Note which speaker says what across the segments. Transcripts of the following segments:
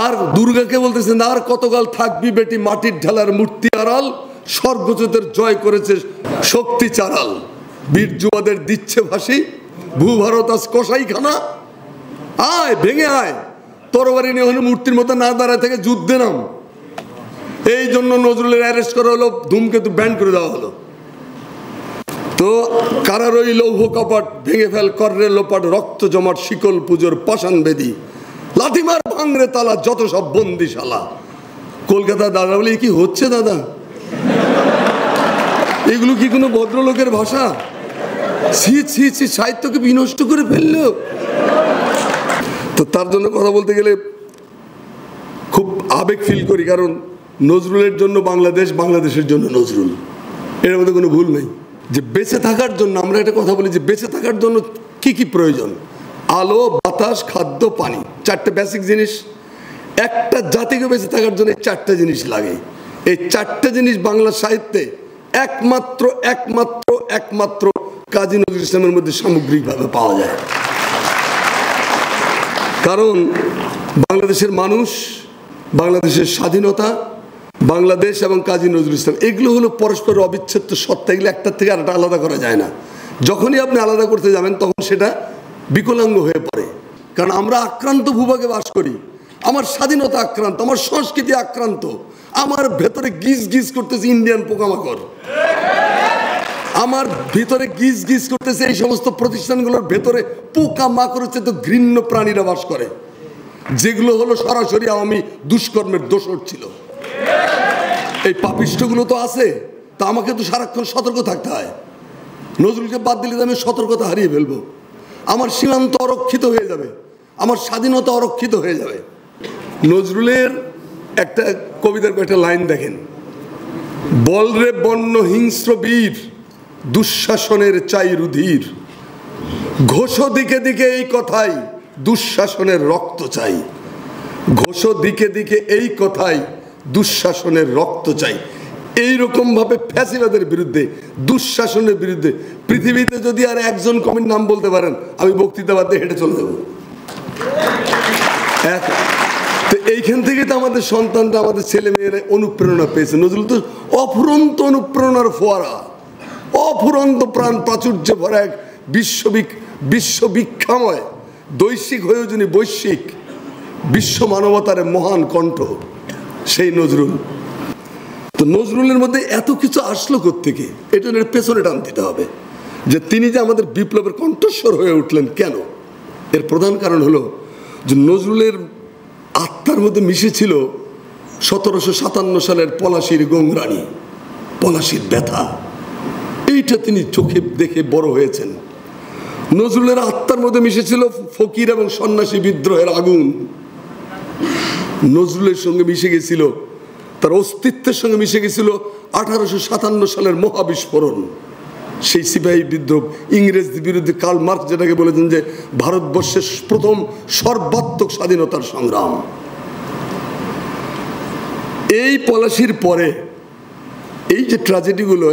Speaker 1: আর দুর্গাকে বলতেছেন আর কতকাল থাকবি বেটি মাটির ঢালার মূর্তি আড়াল, স্বর্গজোতের জয় করেছে শক্তি চারাল, বীর যুবাদের দিচ্ছে ভাসি, ভূভারত আজ কসাইখানা, আয় ভেঙে আয়, তরবারি নিয়ে হলে মূর্তির মতো না দাঁড়ায় থেকে যুদ্ধে নাম। এই জন্য নজরুলের অ্যারেস্ট করা হলো, ধূমকেতু ব্যান করে দেওয়া হলো। তো কারার ওই লৌহ কপাট ভেঙে ফেল কররে লোপাট, রক্ত জমাট শিকল পুজোর পাষাণ বেদি, লাথিমার ভাঙরে তালা যত সব বন্দিশালা। কলকাতা দাদা বলে কি হচ্ছে দাদা, এগুলো কি কোনো ভদ্রলোকের ভাষা? ছি ছি ছি, সাহিত্যকে বিনষ্ট করে ফেললো। তো তার জন্য কথা বলতে গেলে খুব আবেগ ফিল করি, কারণ নজরুলের জন্য বাংলাদেশ, বাংলাদেশের জন্য নজরুল, এর মধ্যে কোনো ভুল নেই। যে বেঁচে থাকার জন্য আমরা একটা কথা বলি যে বেঁচে থাকার জন্য কি কি প্রয়োজন, আলো বাতাস খাদ্য পানি, চারটে বেসিক জিনিস। একটা জাতিকে বেঁচে থাকার জন্য এই চারটে জিনিস লাগে। এই চারটে জিনিস বাংলা সাহিত্যে একমাত্র একমাত্র একমাত্র কাজী নজরুল ইসলামের মধ্যে সামগ্রিকভাবে পাওয়া যায়। কারণ বাংলাদেশের মানুষ, বাংলাদেশের স্বাধীনতা, বাংলাদেশ এবং কাজী নজরুল ইসলাম এগুলো হলো পরস্পর অবিচ্ছেদ্য সত্তা। এগুলো একটার থেকে আরেকটা আলাদা করা যায় না। যখনই আপনি আলাদা করতে যাবেন তখন সেটা বিকলাঙ্গ হয়ে পড়ে। কারণ আমরা আক্রান্ত ভূভাগে বাস করি, আমার স্বাধীনতা আক্রান্ত, আমার সংস্কৃতি আক্রান্ত, আমার ভেতরে গিজ গিজ করতেছে ইন্ডিয়ান পোকামাকড়, আমার ভিতরে গিজ গিজ করতেছে এই সমস্ত প্রতিষ্ঠানগুলোর ভেতরে পোকামাকড় হচ্ছে তো ঘৃণ্য প্রাণীরা বাস করে, যেগুলো হলো সরাসরি আওয়ামী দুষ্কর্মের দোষর ছিল। এই পাপিষ্ঠগুলো তো আছে, তা আমাকে তো সারাক্ষণ সতর্ক থাকতে হয়। নজরুলকে বাদ দিলে তো আমি সতর্কতা হারিয়ে ফেলবো, আমার সীমান্ত অরক্ষিত হয়ে যাবে, আমার স্বাধীনতা অরক্ষিত হয়ে যাবে। নজরুলের একটা কবিতার একটা লাইন দেখেন, বলরে বন্য হিংস্র বীর, দুঃশাসনের চাই রুধির, ঘোষ দিকে দিকে এই কথাই, দুঃশাসনের রক্ত চাই। ঘোষ দিকে দিকে এই কথাই, দুঃশাসনের রক্ত চাই। এইরকম ভাবে ফ্যাসিবাদের বিরুদ্ধে, দুঃশাসনের বিরুদ্ধে পৃথিবীতে যদি আর একজন কবির নাম বলতে পারেন, আমি বক্তৃতা বাদ দিয়ে হেঁটে চলে যাব। তো এইখান থেকে তো আমাদের সন্তানরা, আমাদের ছেলে মেয়েরা অনুপ্রেরণা পেয়েছে। নজরুল তো অফুরন্ত অনুপ্রেরণার ফোয়ারা, অফুরন্ত প্রাণ প্রাচুর্য ভরা এক বিশ্ববিখ্যাময়, দৈশিক হয়েও যিনি বৈশ্বিক, বিশ্ব মানবতার মহান কণ্ঠ সেই নজরুল। তো নজরুলের মধ্যে এত কিছু আসলো কোত্থেকে, এটা পেছনে টান দিতে হবে যে তিনি যে আমাদের বিপ্লবের কণ্ঠস্বর হয়ে উঠলেন কেন। এর প্রধান কারণ হলো যে নজরুলের আত্মার মধ্যে মিশেছিল 1757 সালের পলাশীর গঙ্গরানি, পলাশীর ব্যথা। এইটা তিনি চোখে দেখে বড় হয়েছেন। নজরুলের আত্মার মধ্যে মিশেছিল ফকির এবং সন্ন্যাসী বিদ্রোহের আগুন। নজরুলের সঙ্গে মিশে গেছিল, তার অস্তিত্বের সঙ্গে মিশে গেছিল 1857 সালের মহাবিস্ফোরণ, সেই সিপাহী বিদ্রোহ, ইংরেজদের বিরুদ্ধে কার্ল মার্কস যেটাকে বলেছেন যে ভারতবর্ষের প্রথম সর্বাত্মক স্বাধীনতার সংগ্রাম। এই পলাশির পরে এই যে ট্র্যাজেডিগুলো,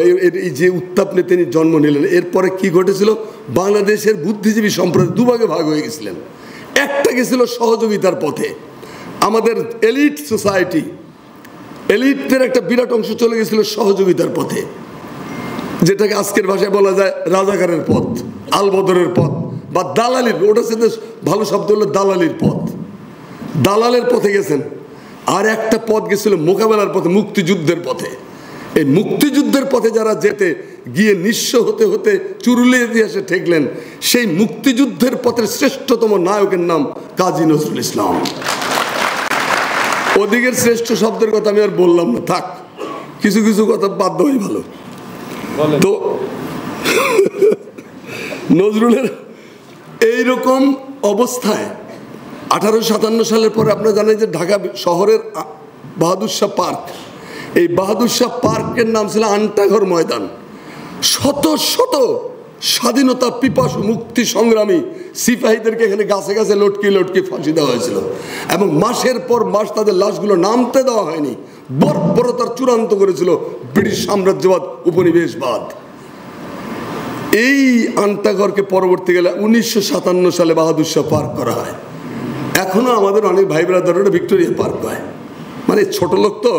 Speaker 1: এই যে উত্তাপ নিয়ে তিনি জন্ম নিলেন, এরপরে কি ঘটেছিল, বাংলাদেশের বুদ্ধিজীবী সম্প্রদায় দুভাগে ভাগ হয়ে গেছিলেন। একটা গেছিল সহযোগিতার পথে, আমাদের এলিট সোসাইটি, এলিটদের একটা বিরাট অংশ চলে গেছিল সহযোগিতার পথে, যেটাকে আজকের ভাষায় বলা যায় রাজাকারের পথ, আলবদরের পথ বা দালালির, ওটা সাথে ভালো শব্দ হলো দালালির পথ। দালালের পথে গেছেন। আর একটা পথ গেছিল মোকাবেলার পথে, মুক্তিযুদ্ধের পথে। এই মুক্তিযুদ্ধের পথে যারা যেতে গিয়ে নিঃস্ব হতে হতে চুরুলিয়ে ইতিহাসে ঠেকলেন, সেই মুক্তিযুদ্ধের পথের শ্রেষ্ঠতম নায়কের নাম কাজী নজরুল ইসলাম। ওদিকের শ্রেষ্ঠ শব্দের কথা আমি আর বললাম না, থাক, কিছু কিছু কথা বাদ দেওয়াই ভালো। তো নজরুলের এইরকম অবস্থায় 1857 সালের পরে আপনারা জানেন যে ঢাকা শহরের বাহাদুর শাহ পার্ক, এই বাহাদুর শাহ পার্কের নাম ছিল আন্টাঘর ময়দান। শত শত স্বাধীনতা পিপাসু মুক্তি সংগ্রামী সিপাহীদেরকে এখানে গাছে গাছে লটকে লটকে ফাঁসি দেওয়া হয়েছিল, এবং মাসের পর মাস তাদের লাশগুলো নামতে দেওয়া হয়নি। বর্বরতার চূড়ান্ত করেছিল ব্রিটিশ সাম্রাজ্যবাদ, উপনিবেশবাদ। এই আন্টাঘরকে পরবর্তীকালে 1957 সালে বাহাদুর শাহ পার্ক করা হয়। এখনো আমাদের অনেক ভাই ব্রাদাররা ভিক্টোরিয়া পার্ক হয়, মানে ছোট লোক তো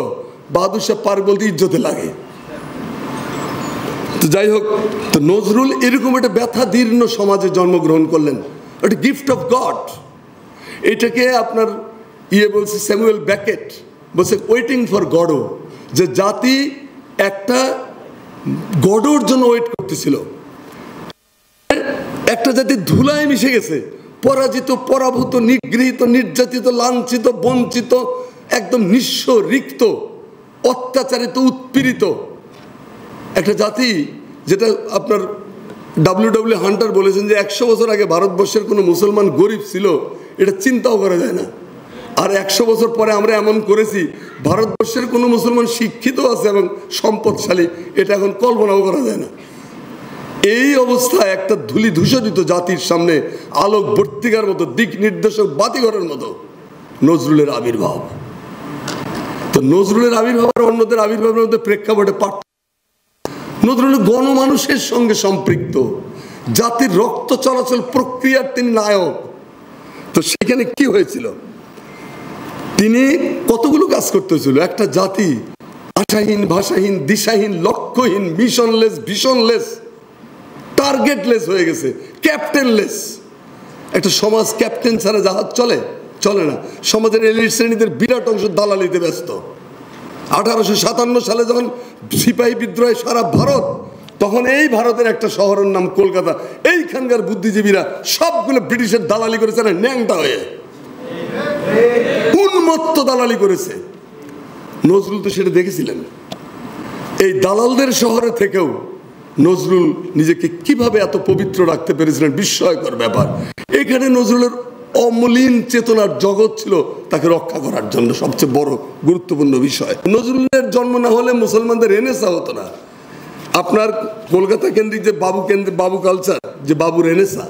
Speaker 1: বাহাদুর শাহ পার্ক বলতে ইজ্জতে লাগে। তো যাই হোক, তো নজরুল এরকম একটা ব্যথাদীর্ণ সমাজে জন্মগ্রহণ করলেন, একটা গিফট অফ গড। এটাকে আপনার বলছে স্যামুয়েল ব্যাকেট বলছে ওয়েটিং ফর গডও, যে জাতি একটা গডর জন্য ওয়েট করতেছিল। একটা জাতি ধুলায় মিশে গেছে, পরাজিত, পরাভূত, নিগৃহীত, নির্যাতিত, লাঞ্ছিত, বঞ্চিত, একদম নিঃস্ব, রিক্ত, অত্যাচারিত, উৎপীড়িত একটা জাতি, যেটা আপনার ডব্লিউ হান্টার বলেছেন যে 100 বছর আগে ভারতবর্ষের কোনো মুসলমান গরিব ছিল, এটা চিন্তাও করা যায় না। আর 100 বছর পরে আমরা এমন করেছি, ভারতবর্ষের কোনো মুসলমান শিক্ষিত আছে এবং সম্পদশালী, এটা এখন কল্পনাও করা যায় না। এই অবস্থায় একটা ধূলি ধূসরিত জাতির সামনে আলোক বর্তিকার মতো, দিক নির্দেশক বাতিঘরের মতো নজরুলের আবির্ভাব। তো নজরুলের আবির্ভাব আর অন্যদের আবির্ভাবের মধ্যে প্রেক্ষাপটে পার্থক্য। নজরুল গণমানুষের সঙ্গে সম্পৃক্ত, জাতির রক্ত চলাচল প্রক্রিয়ার তিনি নায়ক। তো সেখানে কি হয়েছিল, তিনি কতগুলো কাজ করতে হয়েছিল। একটা জাতি আশাহীন, ভাষাহীন, দিশাহীন, লক্ষ্যহীন, মিশনলেস, ভিশনলেস, টার্গেটলেস হয়ে গেছে, ক্যাপ্টেনলেস। একটা সমাজ ক্যাপ্টেন ছাড়া জাহাজ চলে না। সমাজের এলিট শ্রেণীদের বিরাট অংশ দালালিতে ব্যস্ত। 1857 সালে যখন সিপাহী বিদ্রোহে সারা ভারত, তখন এই ভারতের একটা শহরের নাম কলকাতা, এইখানকার বুদ্ধিজীবীরা সবগুলো ব্রিটিশের দালালি করেছে না, ন্যাংটা হয়ে উন্মত্ত দালালি করেছে। নজরুল তো সেটা দেখেছিলেন। এই দালালদের শহরে থেকেও নজরুল নিজেকে কিভাবে এত পবিত্র রাখতে পেরেছিলেন, বিস্ময়কর ব্যাপার। এখানে নজরুলের অমলিন চেতনার জগৎ ছিল তাকে রক্ষা করার জন্য সবচেয়ে বড় গুরুত্বপূর্ণ বিষয়। নজরুলের জন্ম না হলে মুসলমানদের রেনেসা হতো না। আপনার কলকাতা কেন্দ্রিক যে বাবু কালচার, যে বাবু রেনেসা,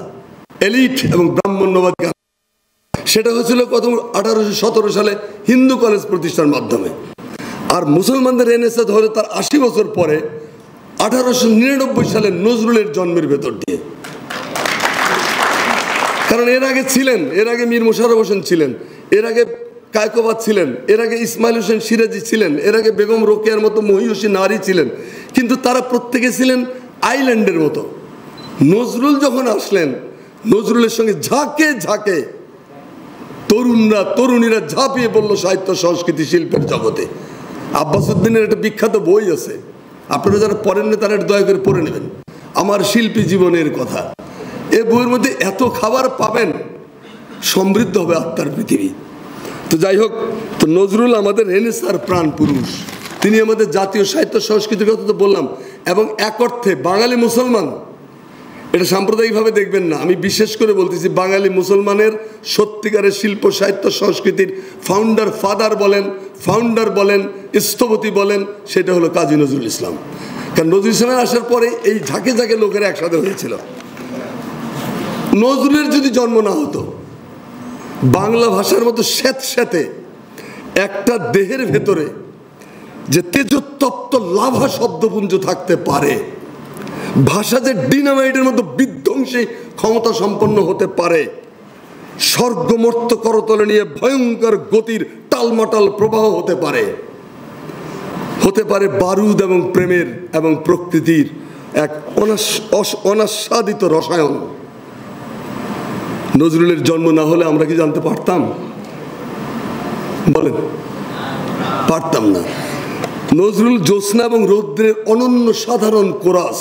Speaker 1: এলিট এবং ব্রাহ্মণ্যবাদী, সেটা হয়েছিল কত 1817 সালে হিন্দু কলেজ প্রতিষ্ঠার মাধ্যমে। আর মুসলমানদের রেনেসা ধরে তার 80 বছর পরে 1899 সালে নজরুলের জন্মের ভেতর দিয়ে। কারণ এর আগে মীর মোশাররফ হোসেন ছিলেন, এর আগে কায়কোবাদ ছিলেন, এর আগে ইসমাইল হোসেন সিরাজি ছিলেন, এর আগে বেগম রোকেয়ার মতো মহিষী নারী ছিলেন, কিন্তু তারা প্রত্যেকে ছিলেন আইল্যান্ডের মতো। নজরুল যখন আসলেন, নজরুলের সঙ্গে ঝাঁকে ঝাঁকে তরুণীরা ঝাঁপিয়ে পড়লো সাহিত্য, সংস্কৃতি, শিল্পের জগতে। আব্বাস উদ্দিনের একটা বিখ্যাত বই আছে, আপনারা যারা পড়েন না তারা দয়া করে পড়ে নেবেন, আমার শিল্পী জীবনের কথা। এই বইয়ের মধ্যে এত খাবার পাবেন, সমৃদ্ধ হবে আত্মার পৃথিবী। তো যাই হোক, তো নজরুল আমাদের রেনেসার প্রাণ পুরুষ। তিনি আমাদের জাতীয় সাহিত্য সংস্কৃতির কথা তো বললাম, এবং এক অর্থে বাঙালি মুসলমান, এটা সাম্প্রদায়িকভাবে দেখবেন না, আমি বিশেষ করে বলতেছি, বাঙালি মুসলমানের সত্যিকারের শিল্প, সাহিত্য, সংস্কৃতির ফাদার বলেন, স্থপতি বলেন, সেটা হলো কাজী নজরুল ইসলাম। কারণ নজরুল ইসলামের আসার পরে এই ঝাঁকে ঝাঁকে লোকেরা একসাথে হয়েছিল। নজরুলের যদি জন্ম না হতো, বাংলা ভাষার মতো স্যাঁতস্যাঁতে একটা দেহের ভেতরে যে তেজোত্তপ্ত লাভা শব্দপুঞ্জ থাকতে পারে, ভাষা যে ডিনামাইটের মতো বিধ্বংসী ক্ষমতা সম্পন্ন হতে পারে, স্বর্গমর্ত করতলে নিয়ে ভয়ঙ্কর গতির টালমাটাল প্রবাহ হতে পারে বারুদ এবং প্রেমের এবং প্রকৃতির এক অনাস্বাদিত রসায়ন। নজরুলের জন্ম না হলে আমরা কি জানতে পারতাম? বলেন, পারতাম না। নজরুল জ্যোৎস্না এবং রৌদ্রের অনন্য সাধারণ কোরাস,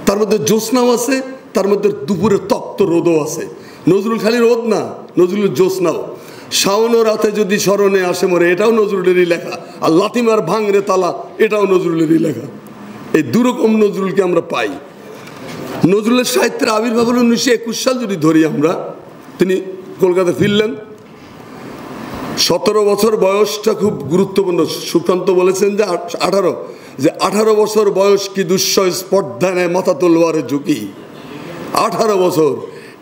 Speaker 1: তার মধ্যে জ্যোৎস্নাও আছে, তার মধ্যে দুপুরে তপ্ত রোদও আছে। নজরুল খালি রোদ না, নজরুল জ্যোৎস্নাও। শাওন রাতে যদি স্মরণে আসে মরে, এটাও নজরুলেরই লেখা। আর লাতিমার ভাঙরে তালা, এটাও নজরুলেরই লেখা। এই দুরকম নজরুলকে আমরা পাই। নজরুলের সাহিত্যের আবির্ভাব হল 1921 সাল যদি ধরি আমরা। তিনি কলকাতা ফিরলেন, 17 বছর বয়সটা খুব গুরুত্বপূর্ণ। সুকান্ত বলেছেন যে 18 বছর বয়স কি দুঃসহ স্পর্ধা নেয় মাথা তলোয়ারে ঝুঁকি। 18 বছর,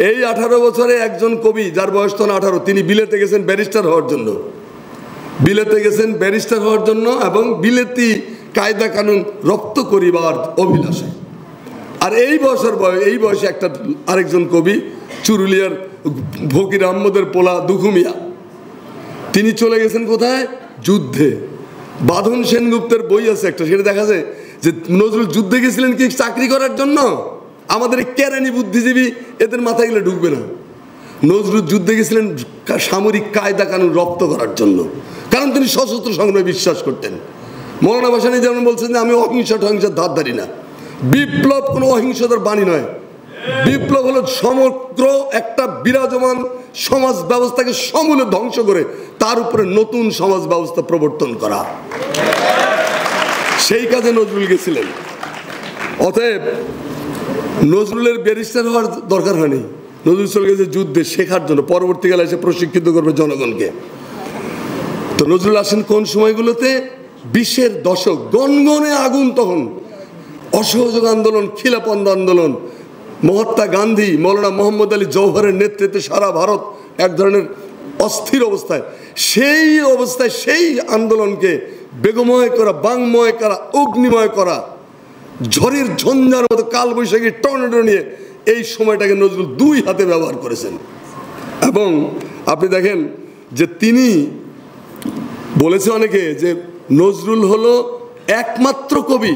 Speaker 1: এই 18 বছরে একজন কবি যার বয়স তখন 18, তিনি বিলেতে গেছেন ব্যারিস্টার হওয়ার জন্য, এবং বিলেতি কায়দা কানুন রপ্ত করিবার অভিলাষে। আর এই বয়সে একটা আরেকজন কবি চুরুলিয়ার ফকির আহমদের পোলা দুখু মিয়া, তিনি চলে গেছেন কোথায়? যুদ্ধে। বাঁধন সেনগুপ্তের বই আছে একটা, সেটা দেখা যায় যে নজরুল যুদ্ধে গেছিলেন কি চাকরি করার জন্য? আমাদের এই কেরানি বুদ্ধিজীবী এদের মাথায় গেলে ঢুকবে না। নজরুল যুদ্ধে গেছিলেন সামরিক কায়দা কানুন রপ্ত করার জন্য, কারণ তিনি সশস্ত্র সংগ্রামে বিশ্বাস করতেন। মৌলানা ভাসানী যেমন বলছেন যে আমি অহিংসা টহিংসার ধার ধারি না। বিপ্লব কোনো অহিংসতার বাণী নয়। বিপ্লব হলো সমগ্র একটা বিরাজমান সমাজ ব্যবস্থাকে সমূলে ধ্বংস করে তার উপরে নতুন সমাজ ব্যবস্থা প্রবর্তন করা। সেই কাজে নজরুল গেছিলেন। অতএব নজরুলের ব্যারিস্টার হওয়ার দরকার হয়নি। নজরুল চলে গেছে যুদ্ধে শেখার জন্য, পরবর্তীকালে এসে প্রশিক্ষিত করবে জনগণকে। তো নজরুল আসেন কোন সময়গুলোতে? 20-এর দশক, গনগনে আগুন তখন, অসহযোগ আন্দোলন, খিলাফত আন্দোলন, মহাত্মা গান্ধী, মৌলানা মোহাম্মদ আলী জওহরের নেতৃত্বে সারা ভারত এক ধরনের অস্থির অবস্থায়। সেই অবস্থায় সেই আন্দোলনকে বেগময় করা, বাংময় করা, অগ্নিময় করা, ঝড়ের ঝঞ্ঝার মতো কালবৈশাখী টর্নেডো নিয়ে এই সময়টাকে নজরুল 2 হাতে ব্যবহার করেছেন। এবং আপনি দেখেন যে তিনি বলেছে অনেকে যে নজরুল হলো একমাত্র কবি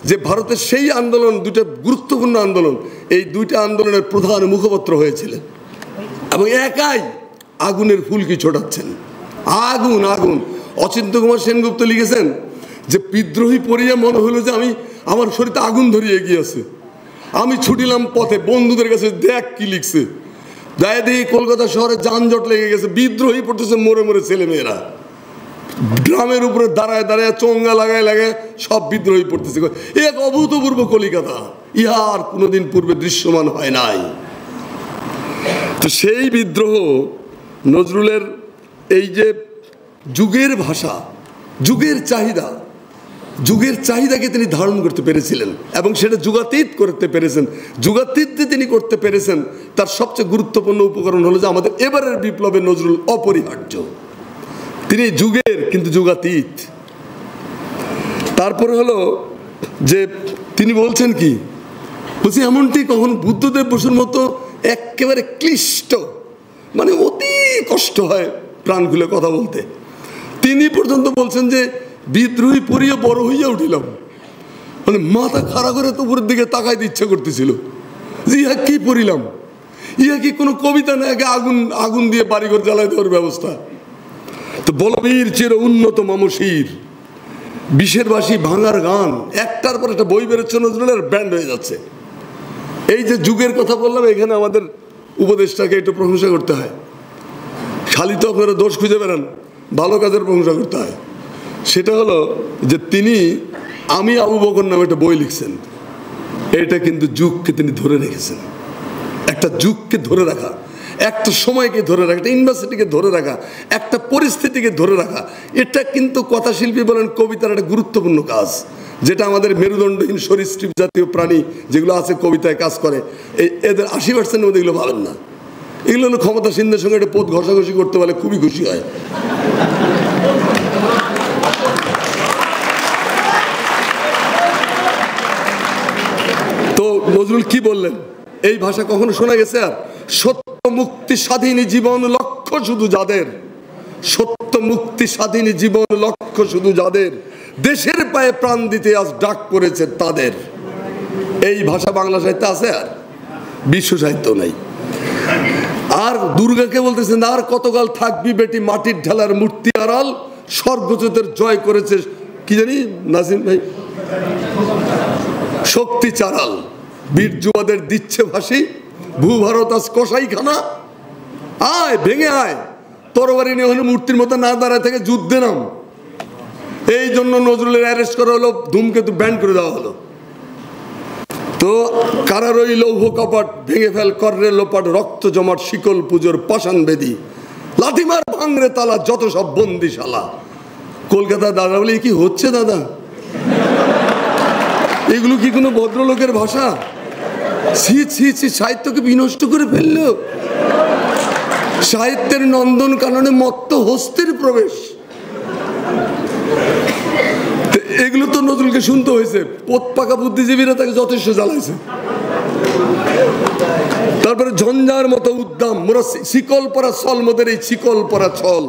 Speaker 1: যে ভারতের সেই আন্দোলন, 2টা গুরুত্বপূর্ণ আন্দোলন, এই 2টা আন্দোলনের প্রধান মুখপত্র হয়েছিলেন এবং একাই আগুনের ফুলকি ছোটাচ্ছেন। আগুন আগুন। অচিন্ত্য কুমার সেনগুপ্ত লিখেছেন যে বিদ্রোহী পড়িয়া মনে হলো যে আমার শরীরে আগুন ধরিয়ে গিয়েছে, আমি ছুটিলাম পথে, বন্ধুদের কাছে দেখ কি লিখছে, দায় দিয়ে কলকাতা শহরে যানজট লেগে গেছে, বিদ্রোহী পড়তেছে মরে মরে ছেলেমেয়েরা, ড্রামের উপরে দাঁড়ায় দাঁড়ায় চোঙ্গা লাগায় লাগায় সব বিদ্রোহী পড়তেছে। এক অভূতপূর্ব কলিকাতা, ইহা আর কোনোদিন পূর্বে দৃশ্যমান হয় নাই। তো সেই বিদ্রোহ নজরুলের এই যে যুগের ভাষা, যুগের চাহিদাকে তিনি ধারণ করতে পেরেছিলেন এবং সেটা যুগাতীত করতে পেরেছেন। যুগাতীত যে তিনি করতে পেরেছেন তার সবচেয়ে গুরুত্বপূর্ণ উপকরণ হলো যে আমাদের এবারের বিপ্লবে নজরুল অপরিহার্য। তিনি যুগের কিন্তু যুগাতীত। তারপরে হলো যে তিনি বলছেন কি, বলছি এমনটি কখন বুদ্ধদেব বসুর মতো একেবারে ক্লিষ্ট, মানে অতি কষ্ট হয় প্রাণ খুলে কথা বলতে। তিনি পর্যন্ত বলছেন যে বিদ্রোহী পড়িয়ে বড় হইয়া উঠিলাম, মানে মাথা খাড়া করে তো উপরের দিকে তাকাইতে ইচ্ছা করতেছিল যে ইহা কি পড়িলাম, ইহা কি কোনো কবিতা না, আগুন দিয়ে বাড়িঘর জ্বালাই দেওয়ার ব্যবস্থা। তো বলবীর চির উন্নত মামশির, বিষের বাসি ভাঙার গান, একটার পর একটা বই বেরোচ্ছে নজরুলের, ব্যান্ড হয়ে যাচ্ছে। এই যে যুগের কথা বললাম, এখানে আমাদের উপদেশটাকে একটু প্রশংসা করতে হয়। খালি তো আপনারা দোষ খুঁজে বেড়ান, ভালো কাজের প্রশংসা করতে হয়। সেটা হলো যে তিনি আমি আবু বকর নামে একটা বই লিখছেন, এটা কিন্তু যুগকে তিনি ধরে রেখেছেন। একটা যুগকে ধরে রাখা, একটা সময়কে ধরে রাখা, একটা ইউনিভার্সিটিকে ধরে রাখা, একটা পরিস্থিতিকে ধরে রাখা, এটা কিন্তু কথাশিল্পী বলেন কবিতার একটা গুরুত্বপূর্ণ কাজ, যেটা আমাদের মেরুদণ্ডহীন সরীসৃপ জাতীয় প্রাণী যেগুলো আছে কবিতায় কাজ করে, এদের 80% মধ্যে এগুলো ভাবেন না। এগুলো হলো ক্ষমতাসীনদের সঙ্গে একটা পথ ঘষাঘষি করতে পারলে খুবই খুশি হয়। তো নজরুল কি বললেন, এই ভাষা কখনো শোনা গেছে? আর সত্য মুক্তি স্বাধীনী জীবন লক্ষ্য শুধু যাদের, সত্য মুক্তি স্বাধীনী জীবন লক্ষ্য শুধু যাদের, দেশের পায়ে প্রাণ দিতে আজ ডাক করেছে তাদের। এই ভাষা বাংলা সাহিত্যে আছে, আর বিশ্ব সাহিত্য নাই। আর দুর্গাকে বলতেছেন, আর কতকাল থাকবি বেটি মাটির ঢালার মূর্তি আড়াল, স্বর্গজোতের জয় করেছে কি জানি নাজিম ভাই, শক্তি চারাল, বীর যুবাদের দিচ্ছে ভাসি, ভূভারত আজ কসাইখানা, আয় ভেঙে আয়, তরবারি নিয়ে হলে মূর্তির মতো না দাঁড়ায় থেকে যুদ্ধে নাম। এই জন্য নজরুলের অ্যারেস্ট করা হলো, ধূমকেতু ব্যান করে দেওয়া হলো। তো কারার ওই লৌহ কপাট ভেঙে ফেল কররে লোপাট, রক্ত জমাট শিকল পুজোর পাষাণ বেদি, লাথিমার ভাঙরে তালা যত সব বন্দিশালা। কলকাতা দাদা বলে কি হচ্ছে দাদা, এগুলো কি কোনো ভদ্রলোকের ভাষা? ছি ছি ছি, সাহিত্যকে বিনষ্ট করে ফেলল। সাহিত্যের নন্দন কাননে মত্ত হস্তির প্রবেশ। এগুলো তো নজরুলকে শুনতে হয়েছে, পোত পাকা বুদ্ধিজীবীরা তাকে যথেষ্ট জ্বালাইছে। তারপরে ঝঞ্ঝার মতো উদ্দাম মোরা শিকল পরা ছল, মোদের এই শিকল পরা ছল।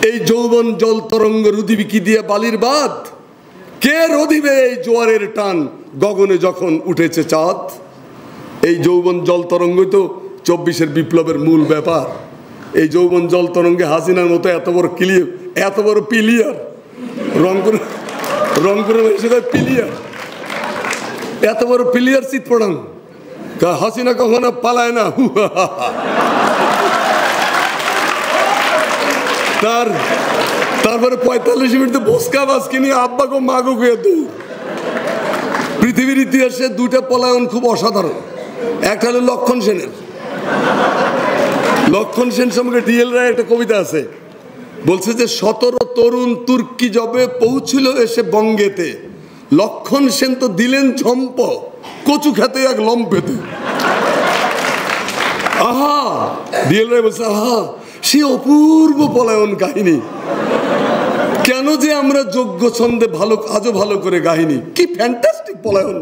Speaker 1: এই যৌবন জল তরঙ্গ রুদিবিকি দিয়ে বালির বাঁধ, কে রোধিবে এই জোয়ারের টান, গগনে যখন উঠেছে চাঁদ। এই যৌবন জল তরঙ্গই তো 24-এর বিপ্লবের মূল ব্যাপার। এই যৌবন জল তরঙ্গে হাসিনার মতো এত বড় ক্লিয়ার, এত বড় পিলিয়ার, রংপুরে পিলিয়ার, এত বড় পিলিয়ার চিত পড়ান, হাসিনা কখনো পালায় না। তারপরে 45 মিনিটে বসকা বাসকে নিয়ে আব্বা গো মা গো গিয়ে দূর। পৃথিবীর ইতিহাসে দুটা পলায়ন খুব অসাধারণ। একটা হলো লক্ষণ সেনের। লক্ষণ সেন সম্পর্কে ডিএল রায় একটা কবিতা আছে, বলছে যে 17 তরুণ তুর্কি যবে পৌঁছিল এসে বঙ্গেতে, লক্ষণ সেন তো দিলেন ঝম্প কচু খেতে এক লম্পেতে। আহা, ডিএল রায় বলছে আহা, সে অপূর্ব পলায়ন কাহিনী। কেন যে আমরা যোগ্য ছন্দে ভালো আজও ভালো করে গাহিনী। কি ফ্যান্টাস্টিক পলায়ন,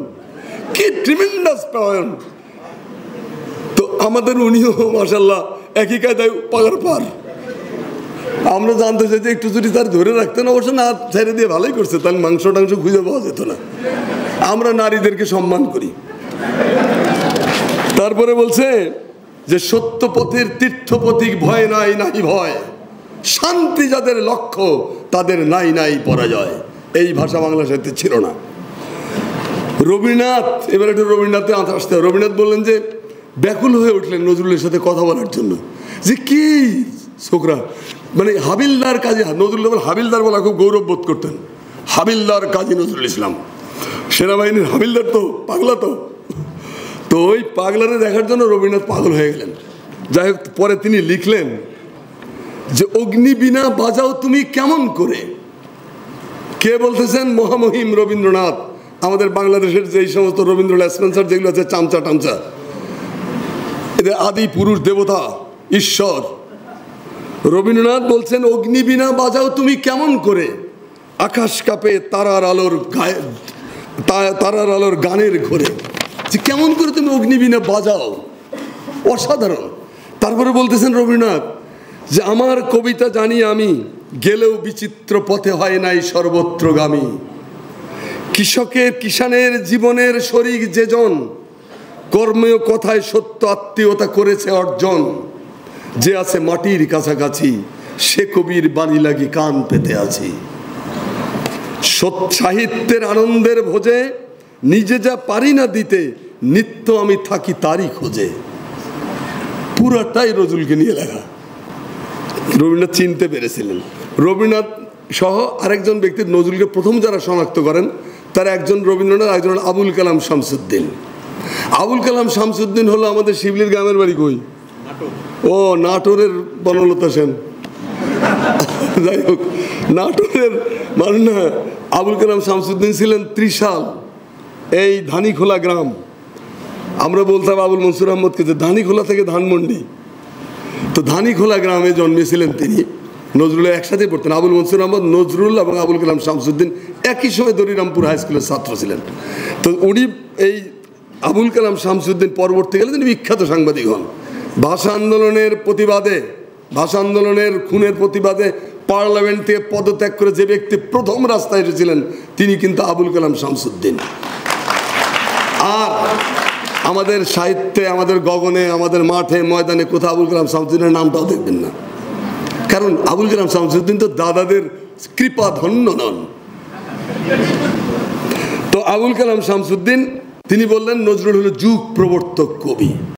Speaker 1: কি ট্রিমেন্ডাস পলায়ন। তো আমাদের উনিও মাশাআল্লাহ একই কায়দায় পাগার পার। আমরা জানতে চাই যে একটু যদি তার ধরে রাখতেন, অবশ্য না ছেড়ে দিয়ে ভালোই করছে, তাহলে মাংস টাংস খুঁজে পাওয়া যেত না। আমরা নারীদেরকে সম্মান করি। তারপরে বলছে যে সত্য পথের তীর্থপথিক ভয় নাই নাই ভয়, শান্তি যাদের লক্ষ্য তাদের নাই নাই পরাজয়। এই ভাষা বাংলা সাহিত্যে ছিল না। রবীন্দ্রনাথ, এবার একটু রবীন্দ্রনাথে আসতে হবে। রবীন্দ্রনাথ বললেন যে ব্যাকুল হয়ে উঠলেন নজরুলের সাথে কথা বলার জন্য, যে কি ছোকরা, মানে হাবিলদার কাজী নজরুল হাবিলদার বলা খুব গৌরব বোধ করতেন। হাবিলদার কাজী নজরুল ইসলাম, সেনাবাহিনীর হাবিলদার তো পাগলা। তো ওই পাগলারে দেখার জন্য রবীন্দ্রনাথ পাগল হয়ে গেলেন। যাই হোক, পরে তিনি লিখলেন যে অগ্নিবীণা বাজাও তুমি কেমন করে। কে বলতেছেন? মহামহিম রবীন্দ্রনাথ। আমাদের বাংলাদেশের যেই সমস্ত রবীন্দ্র স্পেন্সার যেগুলো আছে, চামচা টামচা, এদের আদি পুরুষ দেবতা ঈশ্বর। রবীন্দ্রনাথ বলছেন অগ্নিবীণা বাজাও তুমি কেমন করে, আকাশ কাঁপে তারার আলোর গানের ঘরে। যে কেমন করে তুমি অগ্নিবীণা বাজাও, অসাধারণ। তারপরে বলতেছেন রবীন্দ্রনাথ যে আমার কবিতা জানি আমি, গেলেও বিচিত্র পথে হয় নাই সর্বত্রগামী। কিষানের জীবনের শরিক যেজন, কর্মেও কথায় সত্য আত্মীয়তা করেছে অর্জন। যে আছে মাটির কাছাকাছি, সে কবির বাণী লাগি কান পেতে আছি। সাহিত্যের আনন্দের ভোজে নিজে যা পারি না দিতে, নিত্য আমি থাকি তারই খোঁজে। পুরাটাই নজরুলকে নিয়ে লেখা। রবীন্দ্রনাথ চিনতে পেরেছিলেন। রবীন্দ্রনাথ সহ আরেকজন ব্যক্তির নজরুলকে প্রথম যারা শনাক্ত করেন, তারা একজন রবীন্দ্রনাথ, একজন আবুল কালাম শামসুদ্দিন। আবুল কালাম শামসুদ্দিন হলো আমাদের শিবলির গ্রামের বাড়ি কই, ও নাটোরের বনলতা সেন। যাই হোক, নাটোরের মানে না, আবুল কালাম শামসুদ্দিন ছিলেন ত্রিশাল, এই ধানিখোলা গ্রাম। আমরা বলতাম আবুল মনসুর আহমদকে যে ধানিখোলা থেকে ধানমন্ডি। তো ধানিখোলা গ্রামে জন্মেছিলেন তিনি। নজরুলের একসাথে পড়তেন। আবুল মনসুর আহমদ, নজরুল এবং আবুল কালাম শামসুদ্দিন একই সময় দরিরামপুর হাই স্কুলের ছাত্র ছিলেন। তো উনি এই আবুল কালাম শামসুদ্দিন পরবর্তীকালে তিনি বিখ্যাত সাংবাদিক হন। ভাষা আন্দোলনের প্রতিবাদে, ভাষা আন্দোলনের খুনের প্রতিবাদে পার্লামেন্ট থেকে পদত্যাগ করে যে ব্যক্তি প্রথম রাস্তায় এসেছিলেন, তিনি কিন্তু আবুল কালাম শামসুদ্দিন। আর আমাদের সাহিত্যে, আমাদের গগনে, আমাদের মাঠে ময়দানে কোথাও আবুল কালাম শামসুদ্দিনের নামটাও দেখবেন না। কারণ আবুল কালাম শামসুদ্দিন তো দাদাদের কৃপা ধন্য নন। তো আবুল কালাম শামসুদ্দিন তিনি বললেন নজরুল হলো যুগ প্রবর্তক কবি।